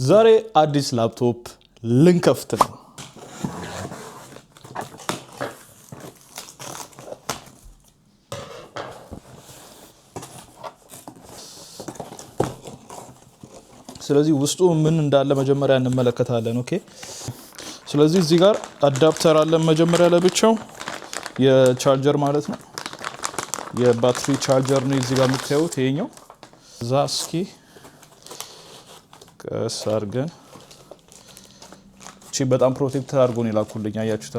ዛሬ አዲስ ላፕቶፕ ልንከፍት ነው። ስለዚህ ውስጡ ምን እንዳለ መጀመሪያ እንመለከታለን። ኦኬ ስለዚህ እዚህ ጋር አዳፕተር አለ መጀመሪያ ለብቻው የቻርጀር ማለት ነው። የባትሪ ቻርጀር ነው እዚህ ጋር የምታዩት ይሄኛው። እዛ እስኪ ቀስ አድርገን እቺ በጣም ፕሮቴክት አድርጎ ነው የላኩልኝ አያችሁታ።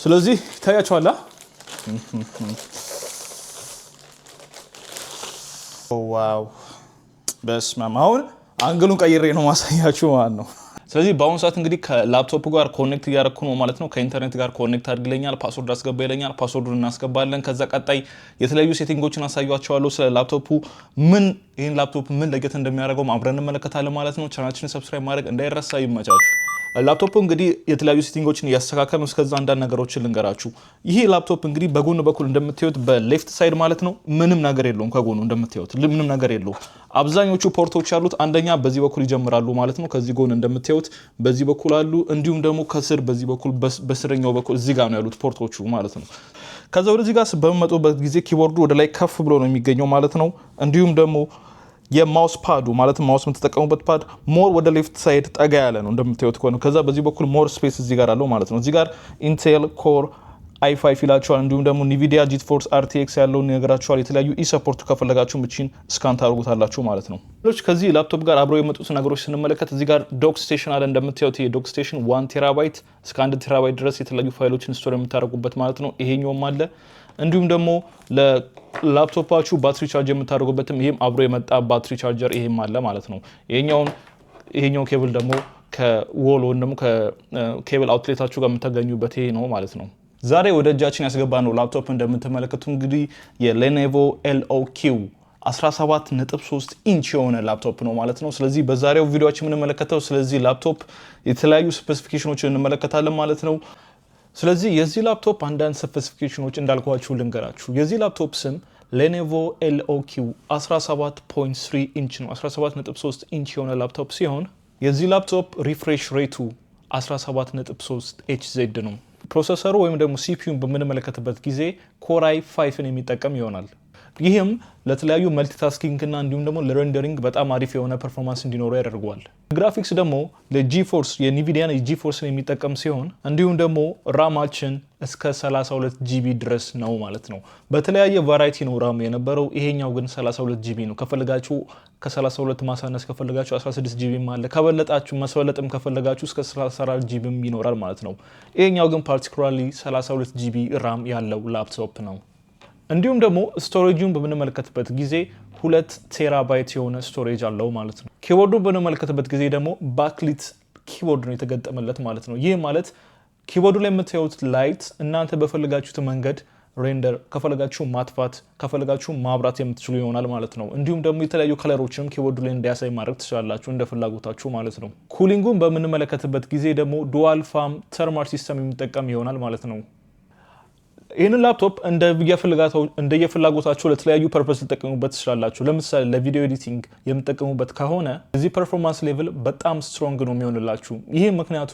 ስለዚህ ታያችኋላ። ዋው በስማም አሁን አንግሉን ቀይሬ ነው ማሳያችሁ ማለት ነው። ስለዚህ በአሁኑ ሰዓት እንግዲህ ከላፕቶፕ ጋር ኮኔክት እያደረኩ ነው ማለት ነው። ከኢንተርኔት ጋር ኮኔክት አድርግልኛል፣ ፓስወርድ አስገባ ይለኛል። ፓስወርዱን እናስገባለን። ከዛ ቀጣይ የተለያዩ ሴቲንጎችን አሳያችኋለሁ። ስለ ላፕቶፑ ይህን ላፕቶፕ ምን ለየት እንደሚያደርገው አብረን እንመለከታለን ማለት ነው። ቻናላችንን ሰብስክራይብ ማድረግ እንዳይረሳ። ይመቻችሁ። ላፕቶፕ እንግዲህ የተለያዩ ሴቲንጎችን እያስተካከለ ነው። እስከዛ አንዳንድ ነገሮችን ልንገራችሁ። ይሄ ላፕቶፕ እንግዲህ በጎን በኩል እንደምታዩት በሌፍት ሳይድ ማለት ነው ምንም ነገር የለውም። ከጎኑ እንደምታዩት ምንም ነገር የለውም። አብዛኞቹ ፖርቶች ያሉት አንደኛ በዚህ በኩል ይጀምራሉ ማለት ነው። ከዚህ ጎን እንደምታዩት በዚህ በኩል አሉ። እንዲሁም ደግሞ ከስር በዚህ በኩል በስረኛው በኩል እዚህ ጋር ነው ያሉት ፖርቶቹ ማለት ነው። ከዛ ወደዚህ ጋር በመጡበት ጊዜ ኪቦርዱ ወደ ላይ ከፍ ብሎ ነው የሚገኘው ማለት ነው። እንዲሁም ደግሞ የማውስ ፓዱ ማለት ማውስ የምትጠቀሙበት ፓድ ሞር ወደ ሌፍት ሳይድ ጠጋ ያለ ነው እንደምታዩት ከሆነ። ከዛ በዚህ በኩል ሞር ስፔስ እዚህ ጋር አለው ማለት ነው። እዚህ ጋር ኢንቴል ኮር i5 ይላችኋል። እንዲሁም ደግሞ ኒቪዲያ ጂትፎርስ RTX ያለውን ነገራችኋል። የተለያዩ ኢሰፖርት ከፈለጋችሁ ምቺን ስካን ታደርጉታላችሁ ማለት ነው። ከዚህ ላፕቶፕ ጋር አብረው የመጡት ነገሮች ስንመለከት እዚህ ጋር ዶክ ስቴሽን አለ እንደምታዩት። የዶክ ስቴሽን 1 ቴራባይት እስከ 1 ቴራባይት ድረስ የተለያዩ ፋይሎችን ስቶር የምታደርጉበት ማለት ነው። ይሄኛውም አለ። እንዲሁም ደግሞ ለላፕቶፓችሁ ባትሪ ቻርጅ የምታደርጉበትም ይሄም አብሮ የመጣ ባትሪ ቻርጀር ይሄም አለ ማለት ነው። ይሄኛው ኬብል ደግሞ ከዎል ወይም ደግሞ ከኬብል አውትሌታችሁ ጋር የምታገኙበት ይሄ ነው ማለት ነው። ዛሬ ወደ እጃችን ያስገባ ነው ላፕቶፕ እንደምትመለከቱ እንግዲህ የሌኖቮ LOQ 17.3 ኢንች የሆነ ላፕቶፕ ነው ማለት ነው። ስለዚህ በዛሬው ቪዲዮአችን የምንመለከተው ስለዚህ ላፕቶፕ የተለያዩ ስፔሲፊኬሽኖችን እንመለከታለን ማለት ነው። ስለዚህ የዚህ ላፕቶፕ አንዳንድ ስፔሲፊኬሽኖች እንዳልኳችሁ ልንገራችሁ። የዚህ ላፕቶፕ ስም ሌኖቮ LOQ 17.3 ኢንች ነው። 17.3 ኢንች የሆነ ላፕቶፕ ሲሆን የዚህ ላፕቶፕ ሪፍሬሽ ሬቱ 17.3 HZ ነው። ፕሮሰሰሩ ወይም ደግሞ ሲፒዩን በምንመለከትበት ጊዜ ኮር i5ን የሚጠቀም ይሆናል። ይህም ለተለያዩ መልቲታስኪንግ እና እንዲሁም ደግሞ ለሬንደሪንግ በጣም አሪፍ የሆነ ፐርፎርማንስ እንዲኖረው ያደርገዋል። ግራፊክስ ደግሞ ለጂፎርስ የኒቪዲያን ጂፎርስን የሚጠቀም ሲሆን እንዲሁም ደግሞ ራማችን እስከ 32 ጂቢ ድረስ ነው ማለት ነው። በተለያየ ቫራይቲ ነው ራም የነበረው። ይሄኛው ግን 32 ጂቢ ነው። ከፈለጋችሁ ከ32 ማሳነስ ከፈለጋችሁ 16 ጂቢ አለ። ከበለጣችሁ መስበለጥም ከፈለጋችሁ እስከ 34 ጂቢ ይኖራል ማለት ነው። ይሄኛው ግን ፓርቲኩላርሊ 32 ጂቢ ራም ያለው ላፕቶፕ ነው። እንዲሁም ደግሞ ስቶሬጁን በምንመለከትበት ጊዜ 2 ቴራባይት የሆነ ስቶሬጅ አለው ማለት ነው። ኪቦርዱን በምንመለከትበት ጊዜ ደግሞ ባክሊት ኪቦርድ ነው የተገጠመለት ማለት ነው። ይህ ማለት ኪቦርዱ ላይ የምታዩት ላይት እናንተ በፈለጋችሁት መንገድ ሬንደር ከፈለጋችሁ ማጥፋት ከፈለጋችሁ ማብራት የምትችሉ ይሆናል ማለት ነው። እንዲሁም ደግሞ የተለያዩ ከለሮችንም ኪቦርዱ ላይ እንዲያሳይ ማድረግ ትችላላችሁ እንደ ፍላጎታችሁ ማለት ነው። ኩሊንጉን በምንመለከትበት ጊዜ ደግሞ ዱዋል ፋም ተርማል ሲስተም የሚጠቀም ይሆናል ማለት ነው። ይህንን ላፕቶፕ እንደየፍላጎታችሁ ለተለያዩ ፐርፐስ ልጠቀሙበት ትችላላችሁ። ለምሳሌ ለቪዲዮ ኤዲቲንግ የምትጠቀሙበት ከሆነ እዚህ ፐርፎርማንስ ሌቭል በጣም ስትሮንግ ነው የሚሆንላችሁ። ይህ ምክንያቱ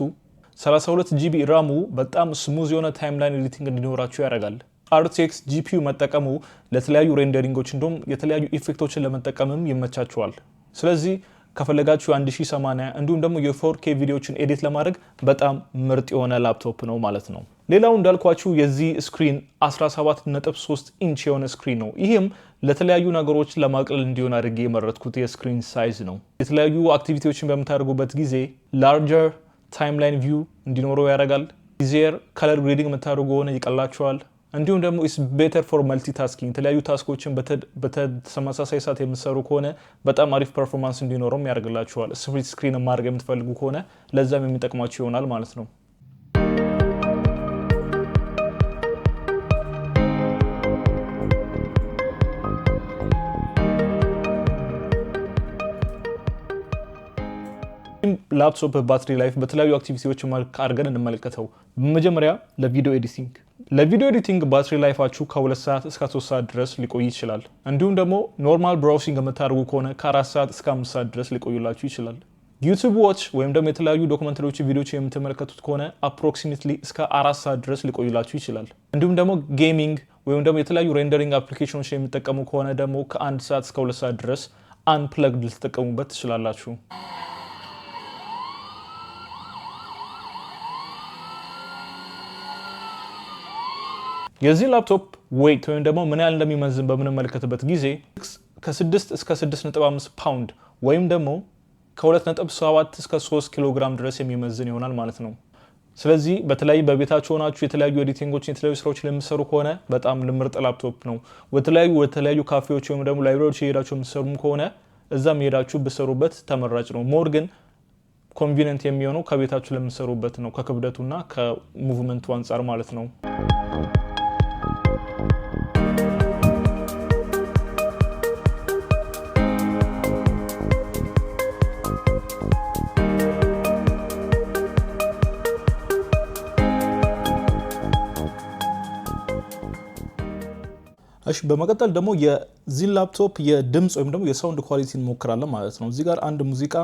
32 ጂቢ ራሙ በጣም ስሙዝ የሆነ ታይምላይን ኤዲቲንግ እንዲኖራችሁ ያደርጋል። RTX GPU መጠቀሙ ለተለያዩ ሬንደሪንጎች እንዲሁም የተለያዩ ኢፌክቶችን ለመጠቀምም ይመቻችኋል። ስለዚህ ከፈለጋችሁ 1080 እንዲሁም ደግሞ የ4K ቪዲዮዎችን ኤዲት ለማድረግ በጣም ምርጥ የሆነ ላፕቶፕ ነው ማለት ነው። ሌላው እንዳልኳችሁ የዚህ ስክሪን 17.3 ኢንች የሆነ ስክሪን ነው። ይህም ለተለያዩ ነገሮች ለማቅለል እንዲሆን አድርጌ የመረጥኩት የስክሪን ሳይዝ ነው። የተለያዩ አክቲቪቲዎችን በምታደርጉበት ጊዜ ላርጀር ታይምላይን ቪው እንዲኖረው ያደርጋል። ኢዚየር ከለር ግሬዲንግ የምታደርጉ ሆነ ይቀላችኋል። እንዲሁም ደግሞ ኢስ ቤተር ፎር መልቲታስኪንግ የተለያዩ ታስኮችን በተመሳሳይ ሰዓት የምትሰሩ ከሆነ በጣም አሪፍ ፐርፎርማንስ እንዲኖረው ያደርግላችኋል። ስፕሊት ስክሪን ማድረግ የምትፈልጉ ከሆነ ለዛም የሚጠቅማችሁ ይሆናል ማለት ነው። ላፕቶፕ ባትሪ ላይፍ በተለያዩ አክቲቪቲዎች አድርገን እንመለከተው። በመጀመሪያ ለቪዲዮ ኤዲቲንግ ለቪዲዮ ኤዲቲንግ ባትሪ ላይፋችሁ ከ2 ሰዓት እስከ 3 ሰዓት ድረስ ሊቆይ ይችላል። እንዲሁም ደግሞ ኖርማል ብራውሲንግ የምታደርጉ ከሆነ ከ4 ሰዓት እስከ 5 ሰዓት ድረስ ሊቆይላችሁ ይችላል። ዩቲዩብ ዋች ወይም ደግሞ የተለያዩ ዶክመንተሪዎች ቪዲዮዎች የምትመለከቱት ከሆነ አፕሮክሲሜትሊ እስከ 4 ሰዓት ድረስ ሊቆይላችሁ ይችላል። እንዲሁም ደግሞ ጌሚንግ ወይም ደግሞ የተለያዩ ሬንደሪንግ አፕሊኬሽኖች የምትጠቀሙ ከሆነ ደግሞ ከ1 ሰዓት እስከ 2 ሰዓት ድረስ አንፕለግድ ልትጠቀሙበት ትችላላችሁ። የዚህ ላፕቶፕ ዌይት ወይም ደግሞ ምን ያህል እንደሚመዝን በምንመለከትበት ጊዜ ከ6 እስከ 6.5 ፓውንድ ወይም ደግሞ ከ2.7 እስከ 3 ኪሎ ግራም ድረስ የሚመዝን ይሆናል ማለት ነው። ስለዚህ በተለይ በቤታችሁ ሆናችሁ የተለያዩ ኤዲቲንጎችን የተለያዩ ስራዎች ለምትሰሩ ከሆነ በጣም ምርጥ ላፕቶፕ ነው። ወተለያዩ ካፌዎች ወይም ደግሞ ላይብራሪዎች እየሄዳችሁ የምትሰሩም ከሆነ እዛም ሄዳችሁ ብትሰሩበት ተመራጭ ነው። ሞር ግን ኮንቪኒየንት የሚሆነው ከቤታችሁ ለምትሰሩበት ነው፣ ከክብደቱና ከሙቭመንቱ አንጻር ማለት ነው። እሺ በመቀጠል ደግሞ የዚህ ላፕቶፕ የድምጽ ወይም ደግሞ የሳውንድ ኳሊቲ እንሞክራለን ማለት ነው። እዚህ ጋር አንድ ሙዚቃ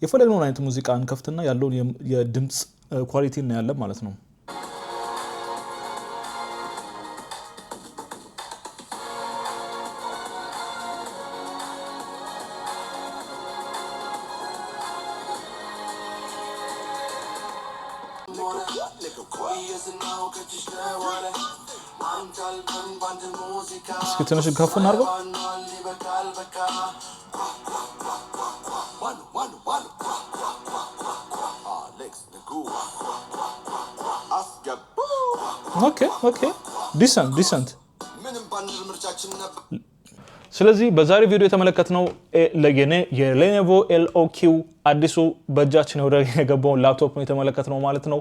የፈለግነውን አይነት ሙዚቃ እንከፍትና ያለውን የድምጽ ኳሊቲ እናያለን ማለት ነው። እስኪ ትንሽ ከፍ እናድርገው። ኦኬ ዲሰንት። ስለዚህ በዛሬ ቪዲዮ የተመለከትነው የሌኖቮ ኤልኦኪው አዲሱ በእጃችን ወደ የገባውን ላፕቶፕ ነው የተመለከትነው ማለት ነው።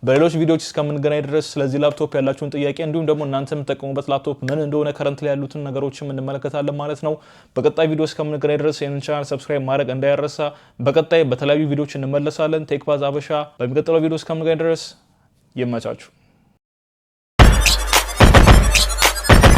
በሌሎች ቪዲዮዎች እስከምንገናኝ ድረስ ስለዚህ ላፕቶፕ ያላችሁን ጥያቄ እንዲሁም ደግሞ እናንተ የምትጠቀሙበት ላፕቶፕ ምን እንደሆነ ከረንት ላይ ያሉትን ነገሮችም እንመለከታለን ማለት ነው። በቀጣይ ቪዲዮ እስከምንገናኝ ድረስ ይህንን ቻናል ሰብስክራይብ ማድረግ እንዳይረሳ። በቀጣይ በተለያዩ ቪዲዮዎች እንመለሳለን። ቴክ ባዝ አበሻ። በሚቀጥለው ቪዲዮ እስከምንገናኝ ድረስ ይመቻችሁ።